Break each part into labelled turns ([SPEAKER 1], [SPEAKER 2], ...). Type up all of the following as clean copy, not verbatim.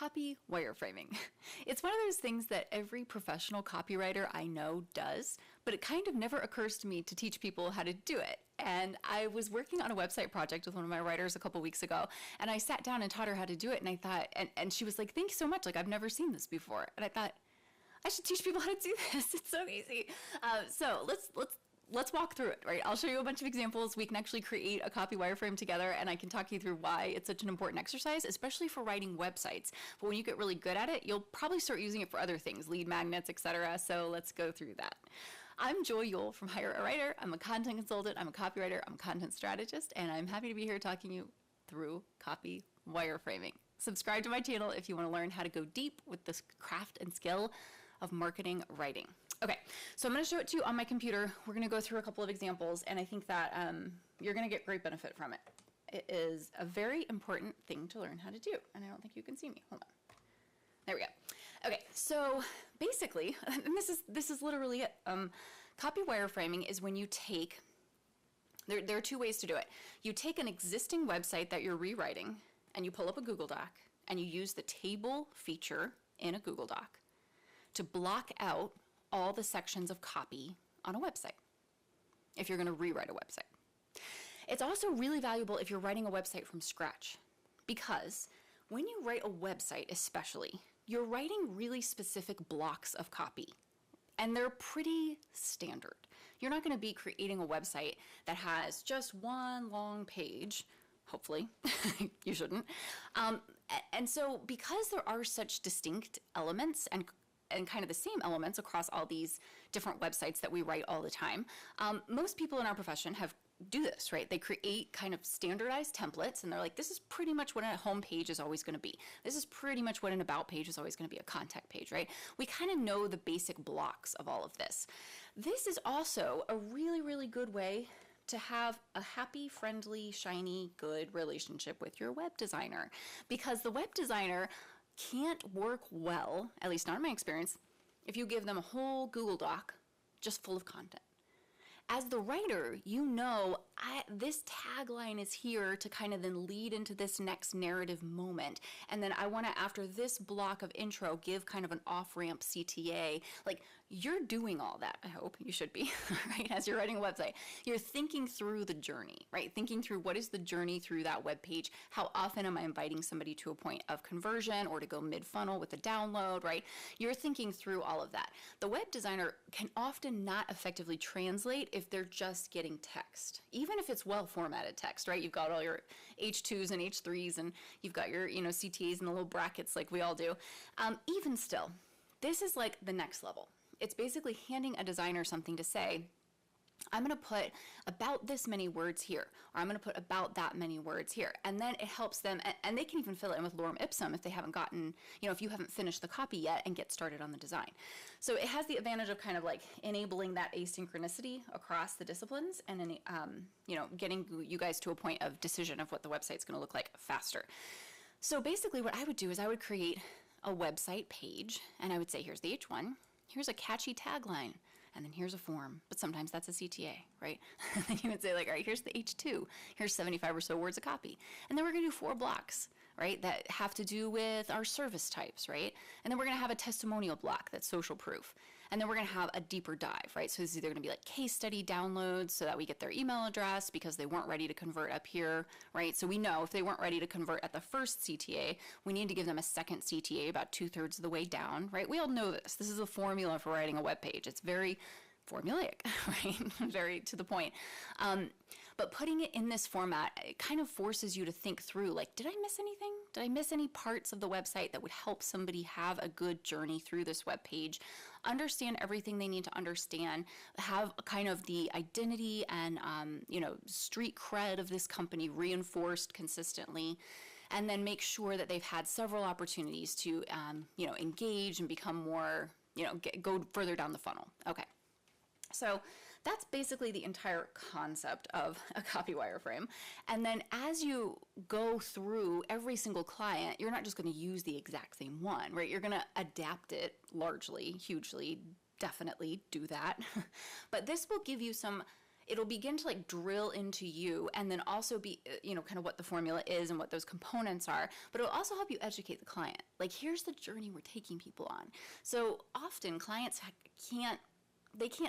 [SPEAKER 1] copy wireframing. It's one of those things that every professional copywriter I know does, but it kind of never occurs to me to teach people how to do it. And I was working on a website project with one of my writers a couple weeks ago, and I sat down and taught her how to do it, and I thought, and she was like, thank you so much, like I've never seen this before. And I thought, I should teach people how to do this. It's so easy. So let's walk through it, right? I'll show you a bunch of examples. We can actually create a copy wireframe together, and I can talk you through why it's such an important exercise, especially for writing websites. But when you get really good at it, you'll probably start using it for other things, lead magnets, etc. So let's go through that. I'm Joy Yule from Hire a Writer. I'm a content consultant, I'm a copywriter, I'm a content strategist, and I'm happy to be here talking you through copy wireframing. Subscribe to my channel if you want to learn how to go deep with this craft and skill of marketing writing. Okay, so I'm going to show it to you on my computer. We're going to go through a couple of examples, and I think that you're going to get great benefit from it. It is a very important thing to learn how to do, and I don't think you can see me. Hold on. There we go. Okay, so basically, and this is literally it. Copy wireframing is when you take, there are two ways to do it. You take an existing website that you're rewriting, and you pull up a Google Doc, and you use the table feature in a Google Doc to block out all the sections of copy on a website if you're going to rewrite a website. It's also really valuable if you're writing a website from scratch, because when you write a website especially, you're writing really specific blocks of copy, and they're pretty standard. You're not going to be creating a website that has just one long page. Hopefully, you shouldn't. And so because there are such distinct elements and kind of the same elements across all these different websites that we write all the time, most people in our profession do this, right? They create kind of standardized templates, and they're like, this is pretty much what a home page is always going to be. This is pretty much what an about page is always going to be, a contact page, right? We kind of know the basic blocks of all of this. This is also a really, really good way to have a happy, friendly, shiny, good relationship with your web designer, because the web designer can't work well, at least not in my experience, if you give them a whole Google Doc just full of content. As the writer, you know this tagline is here to kind of then lead into this next narrative moment. And then I want to, after this block of intro, give kind of an off-ramp CTA. Like, you're doing all that, I hope. You should be, right? As you're writing a website, you're thinking through the journey, right? Thinking through what is the journey through that web page? How often am I inviting somebody to a point of conversion or to go mid-funnel with a download, right? You're thinking through all of that. The web designer can often not effectively translate if they're just getting text, even if it's well-formatted text, right? You've got all your H2s and H3s, and you've got your, CTAs and the little brackets like we all do. Even still, this is like the next level. It's basically handing a designer something to say, I'm going to put about this many words here, or I'm going to put about that many words here. And then it helps them, and they can even fill it in with lorem ipsum if they haven't gotten, if you haven't finished the copy yet, and get started on the design. So it has the advantage of kind of like enabling that asynchronicity across the disciplines, and then, getting you guys to a point of decision of what the website's going to look like faster. So basically what I would do is I would create a website page, and I would say, here's the H1, here's a catchy tagline, and then here's a form, but sometimes that's a CTA, right? And then you would say, like, all right, here's the H2, here's 75 or so words of copy. And then we're gonna do 4 blocks, right, that have to do with our service types, right? And then we're gonna have a testimonial block that's social proof. And then we're gonna have a deeper dive, right? So this is either gonna be like case study downloads so that we get their email address because they weren't ready to convert up here, right? So we know if they weren't ready to convert at the first CTA, we need to give them a second CTA about 2/3 of the way down, right? We all know this. This is a formula for writing a web page. It's very formulaic, right? Very to the point. But putting it in this format, it kind of forces you to think through, like, did I miss anything? Did I miss any parts of the website that would help somebody have a good journey through this web page, understand everything they need to understand, have kind of the identity and, street cred of this company reinforced consistently, and then make sure that they've had several opportunities to, engage and become more, go further down the funnel. Okay. So that's basically the entire concept of a copy wireframe. And then as you go through every single client, you're not just going to use the exact same one, right? You're going to adapt it largely, hugely, definitely do that. But this will give you some it'll begin to like drill into you, and then also be, kind of what the formula is and what those components are, but it'll also help you educate the client. Like, here's the journey we're taking people on. So often clients can't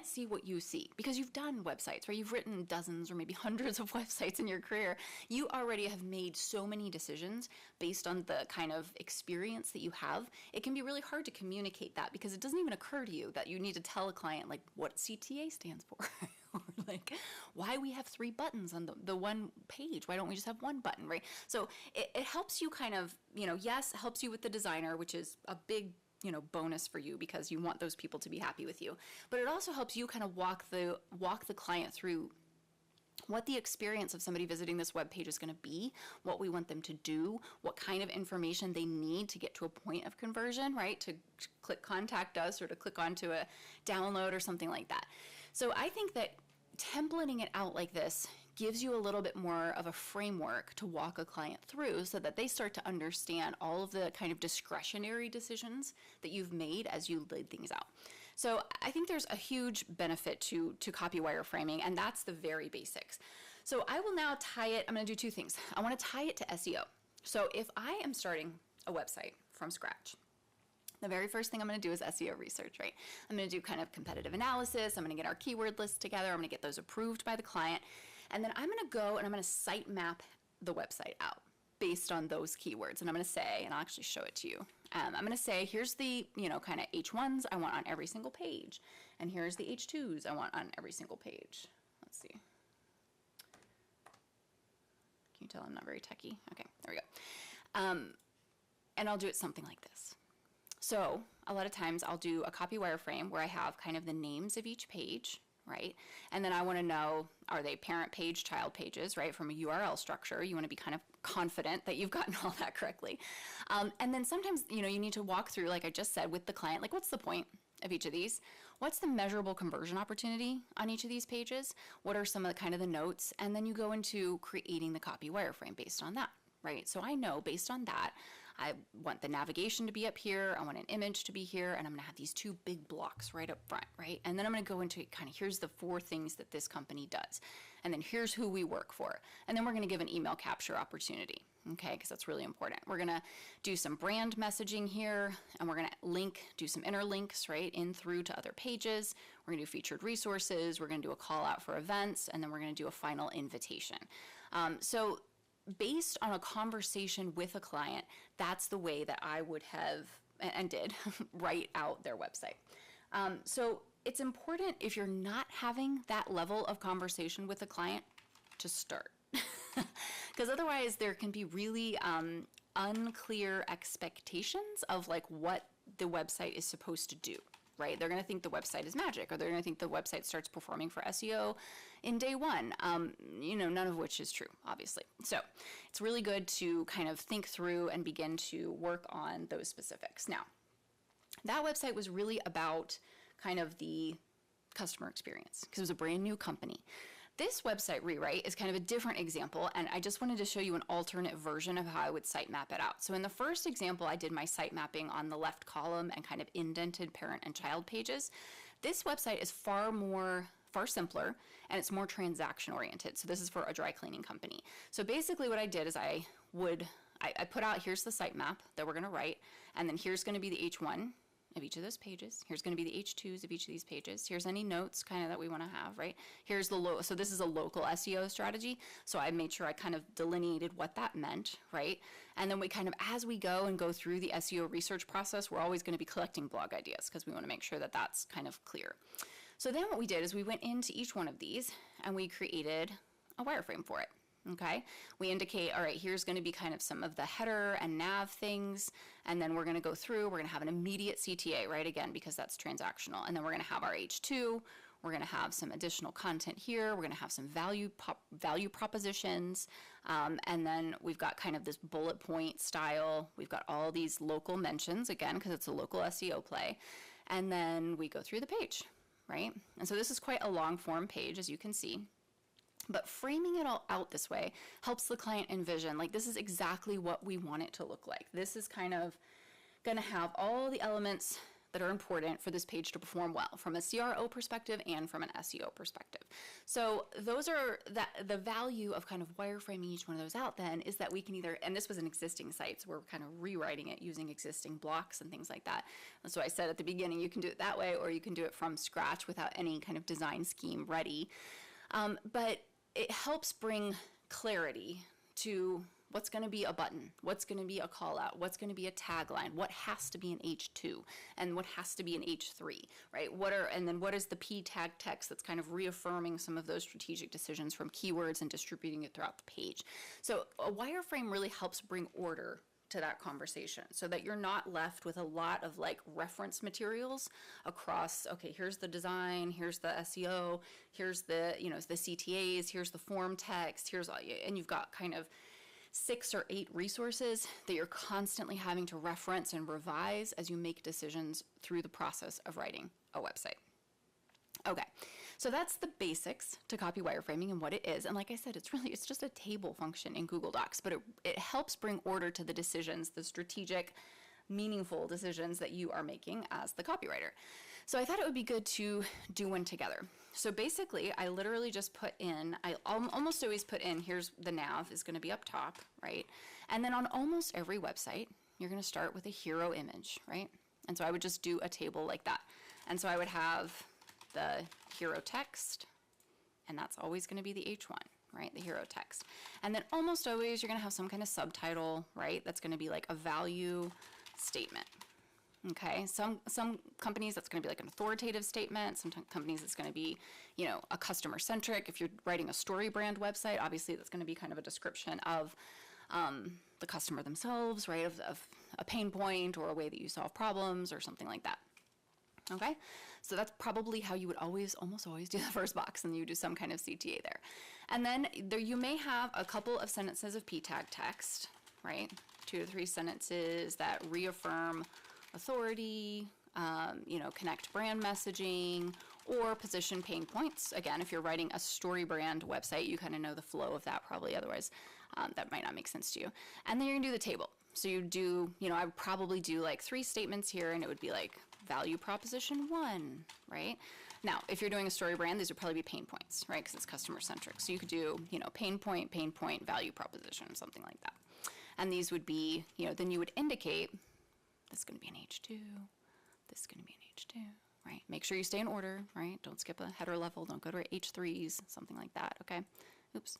[SPEAKER 1] see what you see because you've done websites, right? You've written dozens or maybe hundreds of websites in your career. You already have made so many decisions based on the kind of experience that you have. It can be really hard to communicate that because it doesn't even occur to you that you need to tell a client like what CTA stands for. Or like why we have 3 buttons on the one page. Why don't we just have one button, right? So it helps you kind of, yes, it helps you with the designer, which is a big bonus for you because you want those people to be happy with you. But it also helps you kind of walk the client through what the experience of somebody visiting this web page is going to be, what we want them to do, what kind of information they need to get to a point of conversion, right? To click contact us or to click onto a download or something like that. So I think that templating it out like this gives you a little bit more of a framework to walk a client through so that they start to understand all of the kind of discretionary decisions that you've made as you laid things out. So I think there's a huge benefit to copy wireframing, and that's the very basics. So I will now tie it, I'm going to do 2 things. I want to tie it to SEO. So if I am starting a website from scratch, the very first thing I'm going to do is SEO research, right? I'm going to do kind of competitive analysis. I'm going to get our keyword lists together. I'm going to get those approved by the client. And then I'm going to go and I'm going to site map the website out based on those keywords. And I'm going to say, and I'll actually show it to you. I'm going to say, here's the, kind of H1s I want on every single page. And here's the H2s I want on every single page. Let's see. Can you tell I'm not very techie? Okay, there we go. And I'll do it something like this. So a lot of times I'll do a copy wireframe where I have kind of the names of each page, right? And then I want to know, are they parent page, child pages, right? From a URL structure, you want to be kind of confident that you've gotten all that correctly. And then sometimes, you need to walk through, like I just said, with the client, like what's the point of each of these? What's the measurable conversion opportunity on each of these pages? What are some of the kind of the notes? And then you go into creating the copy wireframe based on that, right? So I know based on that, I want the navigation to be up here, I want an image to be here, and I'm going to have these 2 big blocks right up front, right? And then I'm going to go into kind of, here's the 4 things that this company does. And then here's who we work for. And then we're going to give an email capture opportunity, okay? Because that's really important. We're going to do some brand messaging here, and we're going to do some interlinks, right, in through to other pages. We're going to do featured resources. We're going to do a call out for events, and then we're going to do a final invitation. So based on a conversation with a client, that's the way that I would have and did write out their website. So it's important if you're not having that level of conversation with a client to start. Because otherwise there can be really unclear expectations of like what the website is supposed to do. Right? They're going to think the website is magic, or they're going to think the website starts performing for SEO in day 1, none of which is true, obviously. So it's really good to kind of think through and begin to work on those specifics. Now, that website was really about kind of the customer experience because it was a brand new company. This website rewrite is kind of a different example, and I just wanted to show you an alternate version of how I would site map it out. So in the first example, I did my site mapping on the left column and kind of indented parent and child pages. This website is far simpler, and it's more transaction oriented. So this is for a dry cleaning company. So basically what I did is I put out, here's the site map that we're going to write, and then here's going to be the H1 of each of those pages. Here's going to be the H2s of each of these pages. Here's any notes kind of that we want to have, right? Here's the so this is a local SEO strategy. So I made sure I kind of delineated what that meant, right? And then we kind of, as we go and go through the SEO research process, we're always going to be collecting blog ideas because we want to make sure that that's kind of clear. So then what we did is we went into each one of these and we created a wireframe for it. Okay, we indicate, all right, here's going to be kind of some of the header and nav things, and then we're going to go through, we're going to have an immediate CTA, right, again, because that's transactional, and then we're going to have our H2, we're going to have some additional content here, we're going to have some value propositions, and then we've got kind of this bullet point style, we've got all these local mentions, again, because it's a local SEO play, and then we go through the page, right, and so this is quite a long form page, as you can see. But framing it all out this way helps the client envision, like, this is exactly what we want it to look like. This is kind of going to have all the elements that are important for this page to perform well from a CRO perspective and from an SEO perspective. So those are the value of kind of wireframing each one of those out then is that we can either, and this was an existing site, so we're kind of rewriting it using existing blocks and things like that. And so I said at the beginning, you can do it that way, or you can do it from scratch without any kind of design scheme ready. But it helps bring clarity to what's going to be a button, what's going to be a call out, what's going to be a tagline, what has to be an H2 and what has to be an H3, right? And then what is the P tag text that's kind of reaffirming some of those strategic decisions from keywords and distributing it throughout the page. So a wireframe really helps bring order to that conversation so that you're not left with a lot of like reference materials across, okay, here's the design, here's the SEO, here's the, the CTAs, here's the form text, and you've got kind of 6 or 8 resources that you're constantly having to reference and revise as you make decisions through the process of writing a website. Okay, so that's the basics to copy wireframing and what it is. And like I said, it's just a table function in Google Docs, but it helps bring order to the decisions, the strategic, meaningful decisions that you are making as the copywriter. So I thought it would be good to do one together. So basically, I literally just put in, I almost always put in, here's the nav is going to be up top, right? And then on almost every website, you're going to start with a hero image, right? And so I would just do a table like that. And so I would have the hero text, and that's always going to be the H1, right? The hero text. And then almost always you're going to have some kind of subtitle, right? That's going to be like a value statement. Okay, some companies that's going to be like an authoritative statement. Some companies it's going to be, a customer centric. If you're writing a story brand website, obviously that's going to be kind of a description of the customer themselves, right? Of a pain point or a way that you solve problems or something like that. Okay, so that's probably how you would almost always do the first box, and you do some kind of CTA there. And then you may have a couple of sentences of P tag text, right? 2 to 3 sentences that reaffirm authority, connect brand messaging, or position pain points. Again, if you're writing a story brand website, you kind of know the flow of that probably, otherwise that might not make sense to you. And then you're gonna do the table. So you do, I would probably do like 3 statements here, and it would be like value proposition 1, right? Now, if you're doing a story brand, these would probably be pain points, right? Because it's customer centric. So you could do, pain point, value proposition, something like that. And these would be, then you would indicate this is going to be an H2, this is going to be an H2, right? Make sure you stay in order, right? Don't skip a header level, don't go to H3s, something like that, okay? Oops.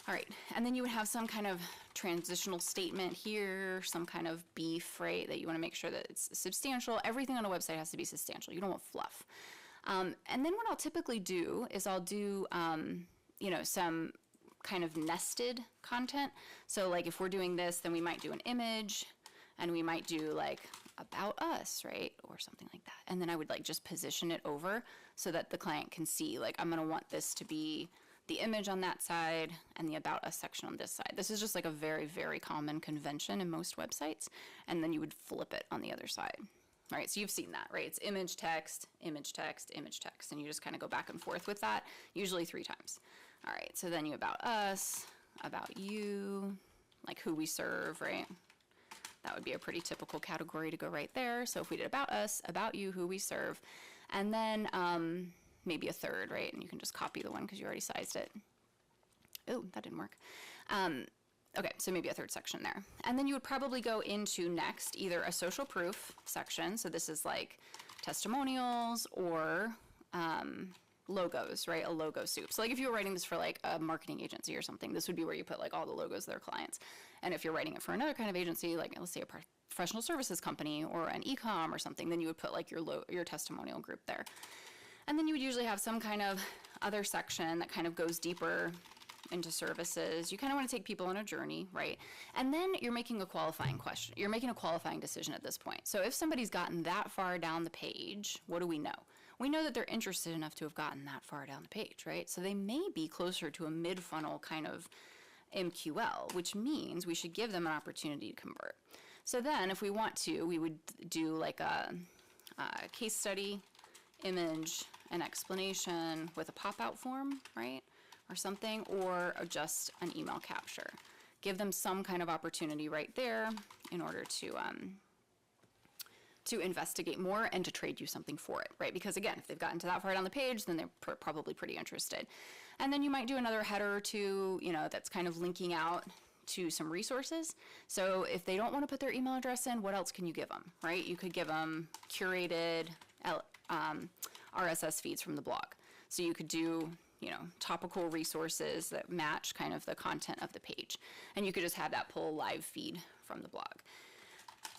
[SPEAKER 1] All right, and then you would have some kind of transitional statement here, some kind of beef, right, that you want to make sure that it's substantial. Everything on a website has to be substantial. You don't want fluff. And then what I'll typically do is I'll do, some kind of nested content. So like if we're doing this, then we might do an image, and we might do like about us, right? Or something like that. And then I would like just position it over so that the client can see, like, I'm gonna want this to be the image on that side and the about us section on this side. This is just like a very, very common convention in most websites. And then you would flip it on the other side. All right, so you've seen that, right? It's image text, image text, image text. And you just kind of go back and forth with that, usually 3 times. All right, so then you about us, about you, like who we serve, right? That would be a pretty typical category to go right there. So if we did about us, about you, who we serve, and then maybe a third, right? And you can just copy the one because you already sized it. Oh, that didn't work. Okay, so maybe a third section there. And then you would probably go into next either a social proof section. So this is like testimonials or logos, right? A logo soup. So like if you were writing this for like a marketing agency or something, this would be where you put like all the logos of their clients. And if you're writing it for another kind of agency, like let's say a professional services company or an e-com or something, then you would put like your testimonial group there. And then you would usually have some kind of other section that kind of goes deeper into services. You kind of want to take people on a journey, right? And then you're making a qualifying question. You're making a qualifying decision at this point. So if somebody's gotten that far down the page, what do we know? We know that they're interested enough to have gotten that far down the page, right? So they may be closer to a mid-funnel kind of MQL, which means we should give them an opportunity to convert. So then if we want to, we would do like a case study, image, an explanation with a pop-out form, right? Or something, or just an email capture. Give them some kind of opportunity right there in order to to investigate more and to trade you something for it, right? Because again, if they've gotten to that far down the page, then they're probably pretty interested. And then you might do another header or two, that's kind of linking out to some resources. So if they don't want to put their email address in, what else can you give them, right? You could give them curated RSS feeds from the blog. So you could do, topical resources that match kind of the content of the page. And you could just have that pull live feed from the blog.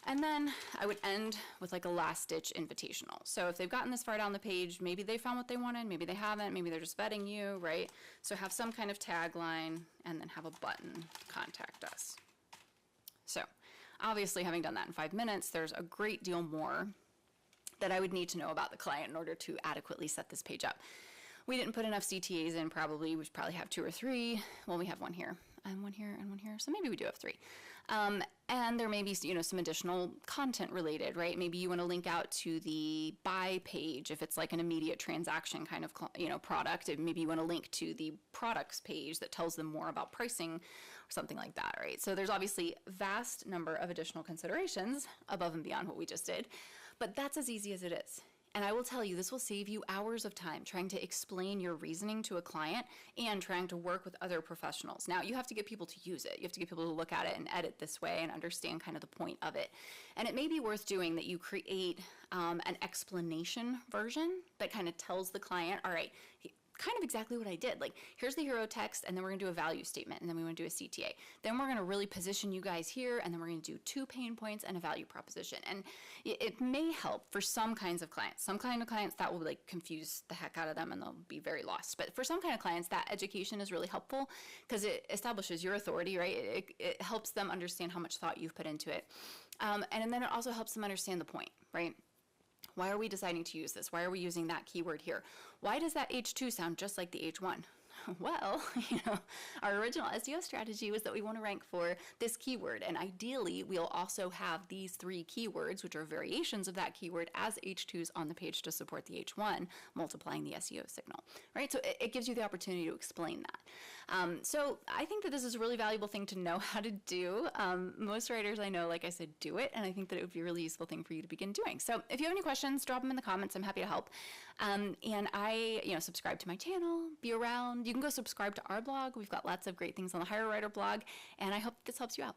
[SPEAKER 1] And then I would end with like a last ditch invitational. So if they've gotten this far down the page, maybe they found what they wanted, maybe they haven't, maybe they're just vetting you, right? So have some kind of tagline and then have a button, contact us. So obviously having done that in 5 minutes, there's a great deal more that I would need to know about the client in order to adequately set this page up. We didn't put enough CTAs in probably. We should probably have 2 or 3. Well, we have one here and one here and one here. So maybe we do have 3. And there may be, some additional content related, right? Maybe you want to link out to the buy page if it's like an immediate transaction kind of, product. Maybe you want to link to the products page that tells them more about pricing or something like that, right? So there's obviously a vast number of additional considerations above and beyond what we just did, but that's as easy as it is. And I will tell you, this will save you hours of time trying to explain your reasoning to a client and trying to work with other professionals. Now, you have to get people to use it. You have to get people to look at it and edit this way and understand kind of the point of it. And it may be worth doing that you create an explanation version that kind of tells the client, all right, kind of exactly what I did. Like, here's the hero text, and then we're gonna do a value statement, and then we wanna do a CTA. Then we're gonna really position you guys here, and then we're gonna do 2 pain points and a value proposition. And it may help for some kinds of clients. Some kind of clients that will like confuse the heck out of them and they'll be very lost. But for some kind of clients, that education is really helpful because it establishes your authority, right? It helps them understand how much thought you've put into it. And then it also helps them understand the point, right? Why are we deciding to use this? Why are we using that keyword here? Why does that H2 sound just like the H1? Well, our original SEO strategy was that we want to rank for this keyword, and ideally we'll also have these 3 keywords, which are variations of that keyword, as H2s on the page to support the H1, multiplying the SEO signal, right? So it gives you the opportunity to explain that. So I think that this is a really valuable thing to know how to do. Most writers I know, like I said, do it, and I think that it would be a really useful thing for you to begin doing. So if you have any questions, drop them in the comments. I'm happy to help. And I, subscribe to my channel, be around. You can go subscribe to our blog. We've got lots of great things on the Hire a Writer blog, and I hope this helps you out.